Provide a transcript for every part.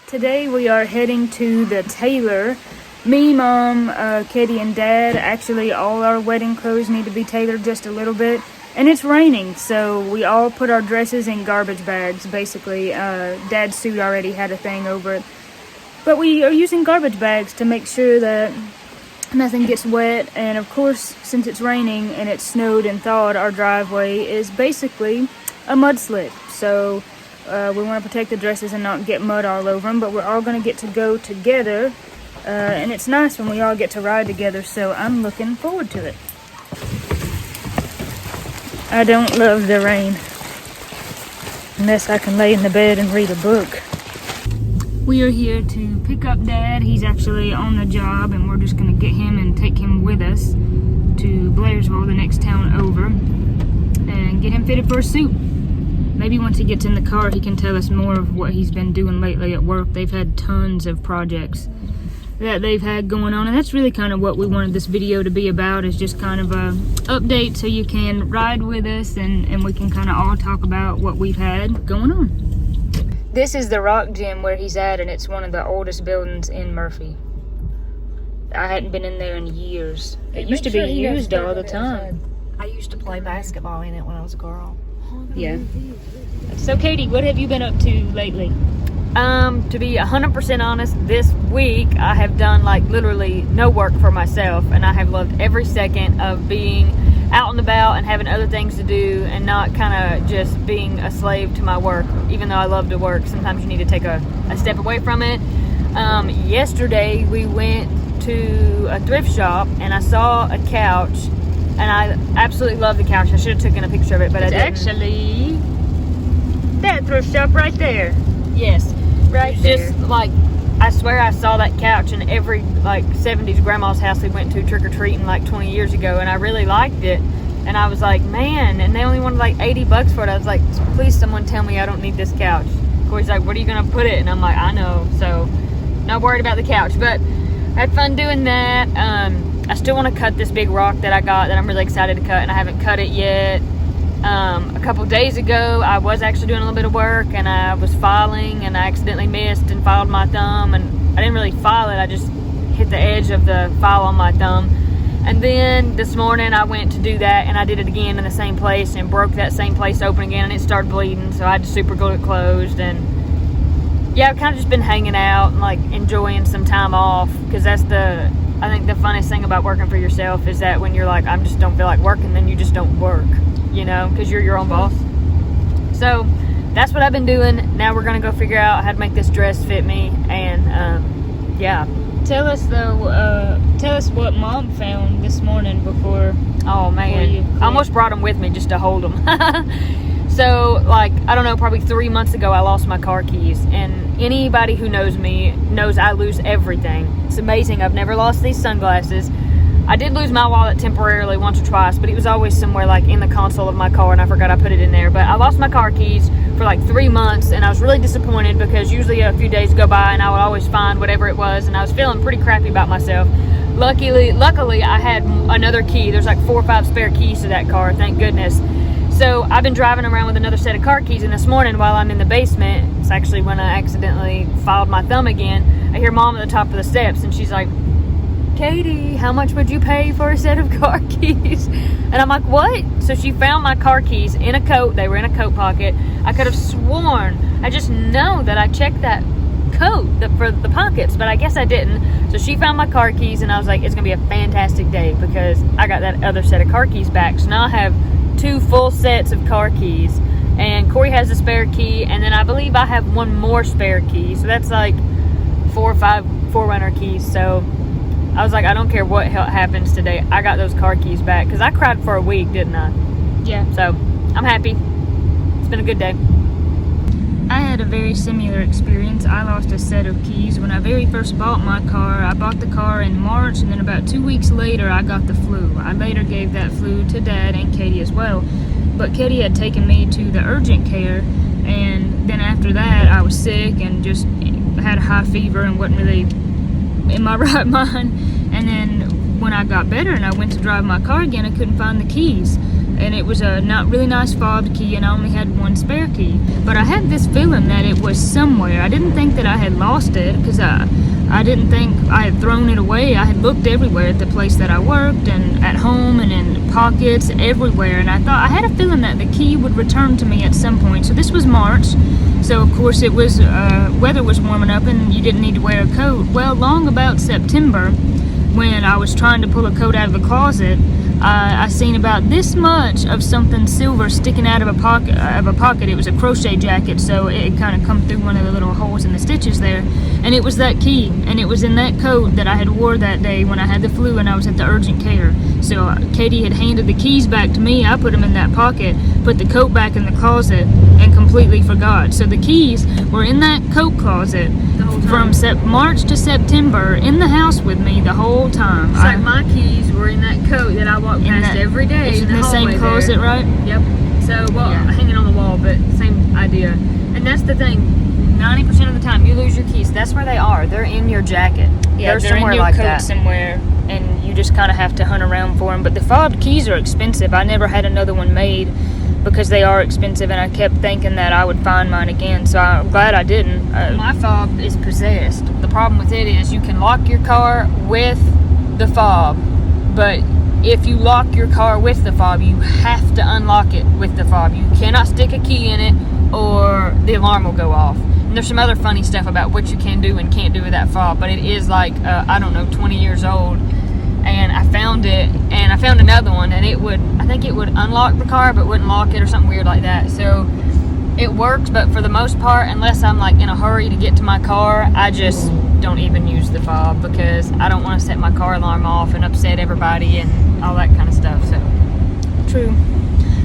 Today we are heading to the tailor. Me, Mom, Katie, and Dad. Actually, all our wedding clothes need to be tailored just a little bit. And it's raining, so we all put our dresses in garbage bags, basically. Dad's suit already had a thing over it. But we are using garbage bags to make sure that nothing gets wet. And of course, since it's raining and it snowed and thawed, our driveway is basically a mudslide. So we want to protect the dresses and not get mud all over them, but we're all going to get to go together, and it's nice when we all get to ride together, so I'm looking forward to it. I don't love the rain, unless I can lay in the bed and read a book. We are here to pick up Dad. He's actually on the job, and we're just going to get him and take him with us to Blairsville, the next town over, and get him fitted for a suit. Maybe once he gets in the car, he can tell us more of what he's been doing lately at work. They've had tons of projects that they've had going on, and that's really kind of what we wanted this video to be about, is just kind of a update so you can ride with us and we can kind of all talk about what we've had going on. This is the rock gym where he's at, and it's one of the oldest buildings in Murphy. I hadn't been in there in years. It used to be used all the time. I used to play basketball in it when I was a girl. Yeah. So Katie, what have you been up to lately? To be 100% honest, this week I have done like literally no work for myself, and I have loved every second of being out and about and having other things to do and not kind of just being a slave to my work. Even though I love to work, sometimes you need to take a step away from it. Yesterday we went to a thrift shop and I saw a couch, and I absolutely love the couch. I should have taken a picture of it, but it's I didn't. Actually that thrift shop right there. Yes, right it's there. Just like, I swear I saw that couch in every like 70s grandma's house we went to trick-or-treating like 20 years ago, and I really liked it. And I was like, man, and they only wanted like $80 for it. I was like, please someone tell me I don't need this couch. Corey's like, what are you gonna put it? And I'm like, I know. So not worried about the couch, but I had fun doing that. I still want to cut this big rock that I got that I'm really excited to cut, and I haven't cut it yet. A couple days ago I was actually doing a little bit of work, and I was filing, and I accidentally missed and filed my thumb, and I didn't really file it, I just hit the edge of the file on my thumb. And then this morning I went to do that, and I did it again in the same place and broke that same place open again, and it started bleeding, so I had to super glue it closed. And yeah, I've kind of just been hanging out and like enjoying some time off, because that's I think the funnest thing about working for yourself is that when you're like, I just don't feel like working, then you just don't work, you know, because you're your own boss. So that's what I've been doing. Now we're going to go figure out how to make this dress fit me, and yeah. Tell us though, tell us what Mom found this morning before. Oh man, I almost brought them with me just to hold them. So like, I don't know, probably 3 months ago I lost my car keys, and anybody who knows me knows I lose everything. It's amazing. I've never lost these sunglasses. I did lose my wallet temporarily once or twice, but it was always somewhere like in the console of my car, and I forgot I put it in there. But I lost my car keys for like 3 months, and I was really disappointed, because usually a few days go by and I would always find whatever it was, and I was feeling pretty crappy about myself. Luckily I had another key. There's like 4 or 5 spare keys to that car, thank goodness. So I've been driving around with another set of car keys, and this morning while I'm in the basement, it's actually when I accidentally filed my thumb again, I hear Mom at the top of the steps, and she's like, Katie, how much would you pay for a set of car keys? And I'm like, what? So she found my car keys in a coat. They were in a coat pocket. I could have sworn, I just know that I checked that coat for the pockets, but I guess I didn't. So she found my car keys, and I was like, it's gonna be a fantastic day, because I got that other set of car keys back. So now I have 2 full sets of car keys, and Corey has a spare key, and then I believe I have 1 more spare key. So that's like 4 or 5 Forerunner keys. So I was like, I don't care what happens today, I got those car keys back, because I cried for a week, didn't I? Yeah. So I'm happy. It's been a good day. I had a very similar experience. I lost a set of keys when I very first bought my car. I bought the car in March, and then about 2 weeks later I got the flu. I later gave that flu to Dad and Katie as well, but Katie had taken me to the urgent care, and then after that I was sick and just had a high fever and wasn't really in my right mind. And then when I got better and I went to drive my car again, I couldn't find the keys. and it was a not really nice fobbed key, and I only had one spare key. But I had this feeling that it was somewhere. I didn't think that I had lost it, because I didn't think I had thrown it away. I had looked everywhere at the place that I worked, and at home, and in pockets, everywhere. And I thought, I had a feeling that the key would return to me at some point. So this was March. So of course it was, weather was warming up and you didn't need to wear a coat. Well, long about September, when I was trying to pull a coat out of the closet, I seen about this much of something silver sticking out of a pocket. It was a crochet jacket, so it kind of come through one of the little holes in the stitches there. And it was that key, and it was in that coat that I had wore that day when I had the flu and I was at the urgent care. So Katie had handed the keys back to me. I put them in that pocket, put the coat back in the closet, and completely forgot. So the keys were in that coat closet from March to September, in the house with me the whole time. So my keys were in that coat that I walked past every day. It's in the same closet, right? Yep. So, hanging on the wall, but same idea. And that's the thing. 90% of the time, you lose your keys. That's where they are. They're in your jacket. Yeah, they're somewhere in your like coat that. somewhere, and you just kind of have to hunt around for them. But the fobbed keys are expensive. I never had another one made because they are expensive, and I kept thinking that I would find mine again. So I'm glad I didn't. My fob is possessed. The problem with it is you can lock your car with the fob, but if you lock your car with the fob, you have to unlock it with the fob. You cannot stick a key in it or the alarm will go off. And there's some other funny stuff about what you can do and can't do with that fob, but it is like, 20 years old. And I found it, and I found another one, and I think it would unlock the car, but wouldn't lock it or something weird like that. So it works, but for the most part, unless I'm like in a hurry to get to my car, I just don't even use the fob, because I don't want to set my car alarm off and upset everybody and all that kind of stuff. So True.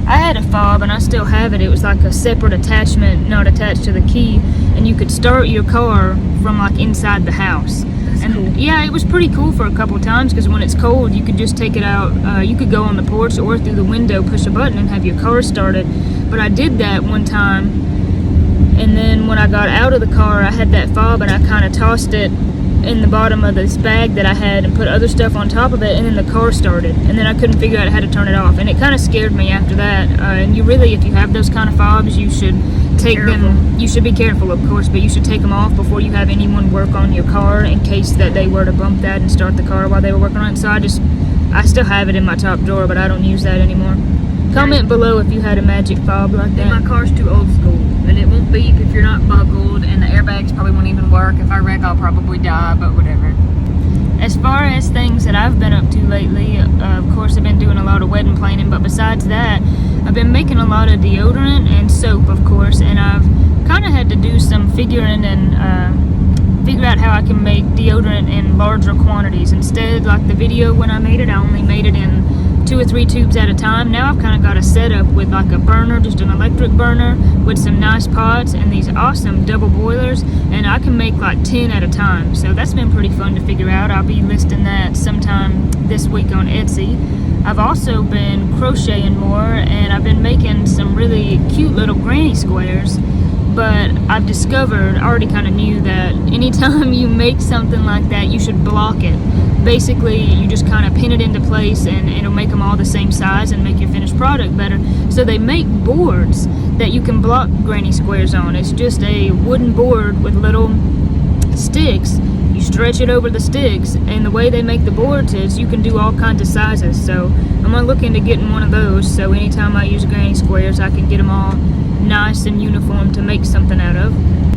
I had a fob, and I still have it. It was like a separate attachment, not attached to the key, and you could start your car from like inside the house. And cool. Yeah, it was pretty cool for a couple times, because when it's cold, you could just take it out. You could go on the porch or through the window, push a button, and have your car started. But I did that one time, and then when I got out of the car, I had that fob, and I kind of tossed it in the bottom of this bag that I had and put other stuff on top of it, and then the car started, and then I couldn't figure out how to turn it off, and it kind of scared me after that. And you really, if you have those kind of fobs, you should take them. You should be careful, of course, but you should take them off before you have anyone work on your car, in case that they were to bump that and start the car while they were working on it. So I still have it in my top drawer, but I don't use that anymore. Comment below if you had a magic fob like that. My car's too old school, and it won't beep if you're not buckled, and the airbags probably won't even work. If I wreck, I'll probably die, but whatever. As far as things that I've been up to lately, of course I've been doing a lot of wedding planning, but besides that, I've been making a lot of deodorant and soap, of course, and I've kind of had to do some figuring and figure out how I can make deodorant in larger quantities. Instead, like the video when I made it, I only made it in 2 or 3 tubes at a time. Now I've kind of got a setup with like a burner, just an electric burner with some nice pots and these awesome double boilers, and I can make like 10 at a time. So that's been pretty fun to figure out. I'll be listing that sometime this week on Etsy. I've also been crocheting more, and I've been making some really cute little granny squares. But I've discovered, I already kind of knew, that anytime you make something like that, you should block it. Basically, you just kind of pin it into place, and it'll make them all the same size and make your finished product better. So they make boards that you can block granny squares on. It's just a wooden board with little sticks. You stretch it over the sticks, and the way they make the boards is you can do all kinds of sizes. So I'm gonna look into getting one of those, so anytime I use granny squares, I can get them all nice and uniform to make something out of.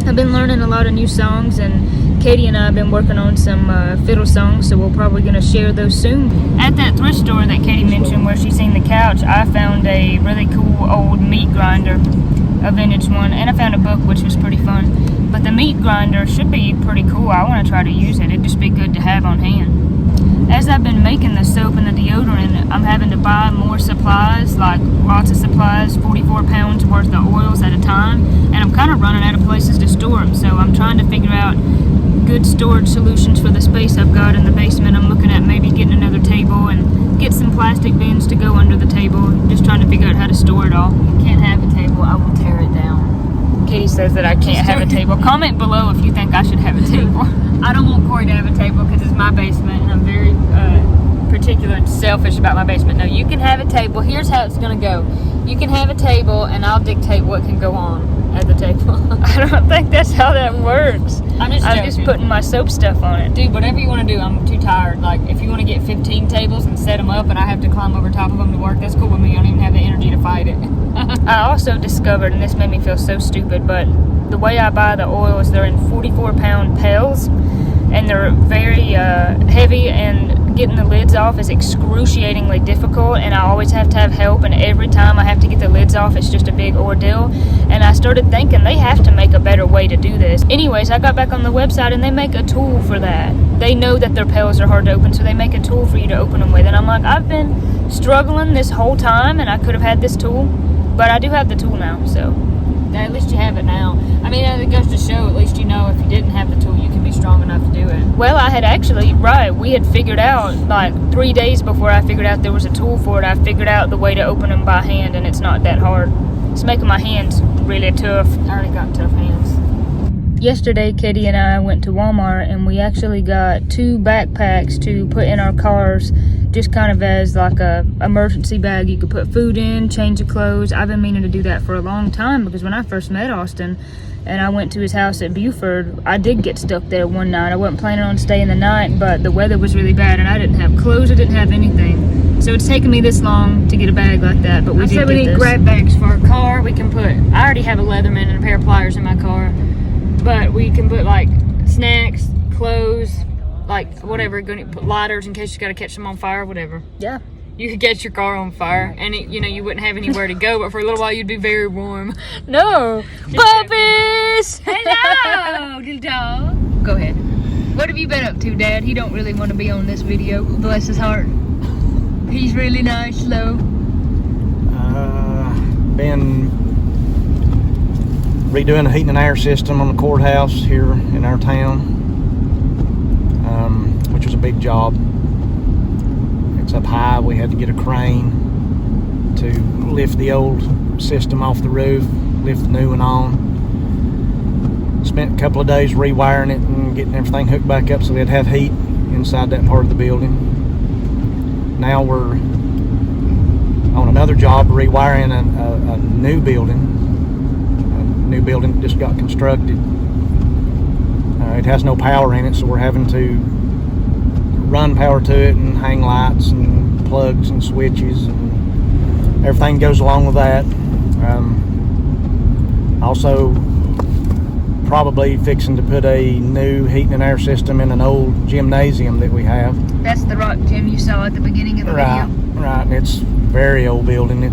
I've been learning a lot of new songs, and Katie and I have been working on some fiddle songs, so we're probably going to share those soon. At that thrift store that Katie mentioned where she seen the couch, I found a really cool old meat grinder, a vintage one, and I found a book, which was pretty fun. But the meat grinder should be pretty cool. I want to try to use it. It'd just be good to have on hand. As I've been making the soap and the deodorant, I'm having to buy more supplies, like lots of supplies, 44 pounds worth of oils at a time, and I'm kind of running out of places to store them. So I'm trying to figure out good storage solutions for the space I've got in the basement. I'm looking at maybe getting another table and get some plastic bins to go under the table, just trying to figure out how to store it all. You can't have a table, I will tear it down. Katie says that I can't have a table. Comment below if you think I should have a table. I don't want Corey to have a table because it's my basement, and I'm very particular and selfish about my basement. No, you can have a table. Here's how it's going to go. You can have a table, and I'll dictate what can go on at the table. I don't think that's how that works. I'm just putting my soap stuff on it. Dude, whatever you want to do, I'm too tired. Like, if you want to get 15 tables and set them up and I have to climb over top of them to work, that's cool with me. I don't even have the energy to fight it. I also discovered, and this made me feel so stupid, but the way I buy the oil is they're in 44-pound pails, and they're very heavy, and getting the lids off is excruciatingly difficult, and I always have to have help, and every time I have to get the lids off, it's just a big ordeal. And I started thinking they have to make a better way to do this. Anyways, I got back on the website, and they make a tool for that. They know that their pails are hard to open, so they make a tool for you to open them with. And I'm like, I've been struggling this whole time, and I could have had this tool, but I do have the tool now, so. At least you have it now. I mean, it goes to show, at least you know if you didn't have the tool, you can be strong enough to do it. Well, I had actually, we had figured out, like 3 days before I figured out there was a tool for it, I figured out the way to open them by hand, and it's not that hard. It's making my hands really tough. I already got tough hands. Yesterday, Katie and I went to Walmart, and we actually got 2 backpacks to put in our cars, just kind of as like a emergency bag. You could put food in, change your clothes. I've been meaning to do that for a long time, because when I first met Austin and I went to his house at Buford, I did get stuck there one night. I wasn't planning on staying the night, but the weather was really bad and I didn't have clothes, I didn't have anything. So it's taken me this long to get a bag like that, but we need grab bags for our car. We can put, I already have a Leatherman and a pair of pliers in my car, but we can put like snacks, clothes, like whatever, going to put lighters in case you got to catch them on fire, whatever. Yeah. You could catch your car on fire, and you wouldn't have anywhere to go, but for a little while you'd be very warm. No. Puppies! Hello, little dog. Go ahead. What have you been up to, Dad? He don't really want to be on this video. Bless his heart. He's really nice, though. Been redoing the heating and air system on the courthouse here in our town, which was a big job. It's up high. We had to get a crane to lift the old system off the roof, lift the new one on. Spent a couple of days rewiring it and getting everything hooked back up so they'd have heat inside that part of the building. Now we're on another job rewiring a new building. A new building that just got constructed. It has no power in it, so we're having to run power to it and hang lights and plugs and switches and everything goes along with that. Also probably fixing to put a new heating and air system in an old gymnasium that we have. That's the rock gym you saw at the beginning of the video. Right, and it's a very old building. It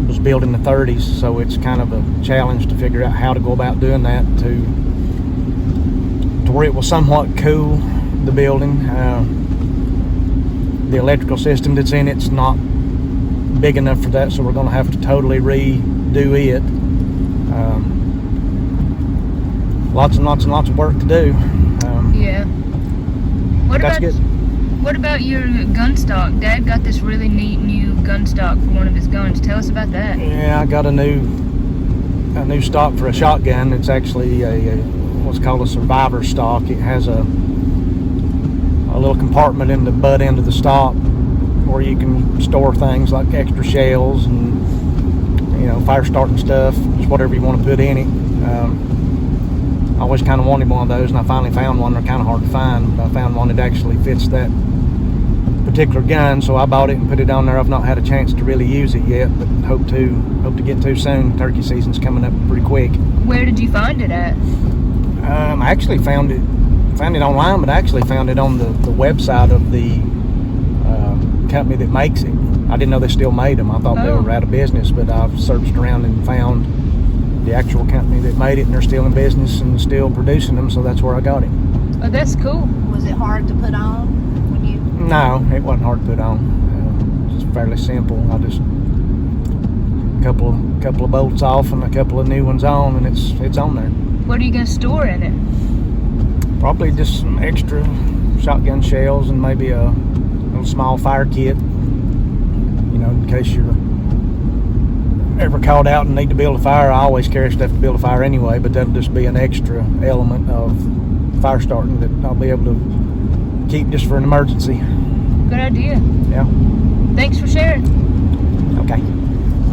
was built in the 30s, so it's kind of a challenge to figure out how to go about doing that to where it will somewhat cool the building. The electrical system that's in it's not big enough for that, so we're going to have to totally redo it. Lots and lots and lots of work to do. Yeah. What about your gun stock? Dad got this really neat new gun stock for one of his guns. Tell us about that. Yeah, I got a new stock for a shotgun. It's actually a what's called a survivor stock. It has a little compartment in the butt end of the stock where you can store things like extra shells and fire starting stuff, just whatever you want to put in it. I always kind of wanted one of those, and I finally found one. They're kind of hard to find, but I found one that actually fits that particular gun, so I bought it and put it on there. I've not had a chance to really use it yet, but hope to get to soon. Turkey season's coming up pretty quick. Where did you find it at? I actually found it online, but I actually found it on the website of the company that makes it. I didn't know they still made them. I thought they were out of business, but I've searched around and found the actual company that made it, and they're still in business and still producing them, so that's where I got it. Oh, that's cool. Was it hard to put on when you? No, it wasn't hard to put on. It's fairly simple. I just couple of bolts off and a couple of new ones on, and it's on there. What are you going to store in it? Probably just some extra shotgun shells and maybe a little small fire kit, in case you're ever called out and need to build a fire. I always carry stuff to build a fire anyway, but that'll just be an extra element of fire starting that I'll be able to keep just for an emergency. good idea. Yeah. Thanks for sharing. Okay.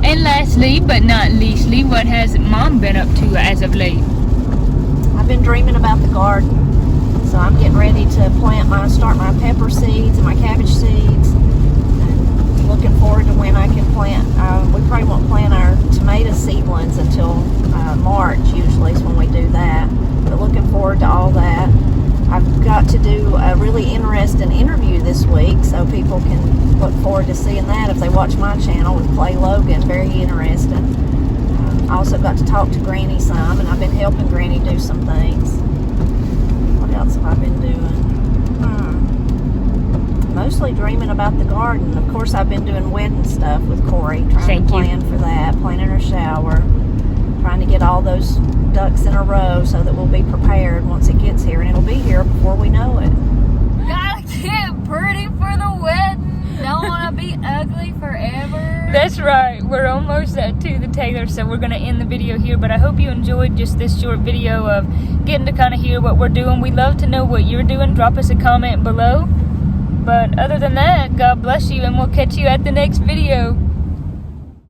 And lastly, but not leastly, what has Mom been up to as of late? I've been dreaming about the garden. So I'm getting ready to start my pepper seeds and my cabbage seeds. And looking forward to when I can plant. We probably won't plant our tomato seedlings until March, usually is when we do that. But looking forward to all that. I've got to do a really interesting interview this week, so people can look forward to seeing that if they watch my channel with Clay Logan. Very interesting. I also got to talk to Granny some, and I've been helping Granny do some things. What else have I been doing? Mostly dreaming about the garden. Of course, I've been doing wedding stuff with Corey, trying to plan for that, planning her shower, trying to get all those ducks in a row so that we'll be prepared once it gets here, and it'll be here before we know it. Gotta get pretty for the wedding. Don't want to be ugly forever. That's right. We're almost to the tailor, so we're going to end the video here. But I hope you enjoyed just this short video of getting to kind of hear what we're doing. We'd love to know what you're doing. Drop us a comment below. But other than that, God bless you, and we'll catch you at the next video.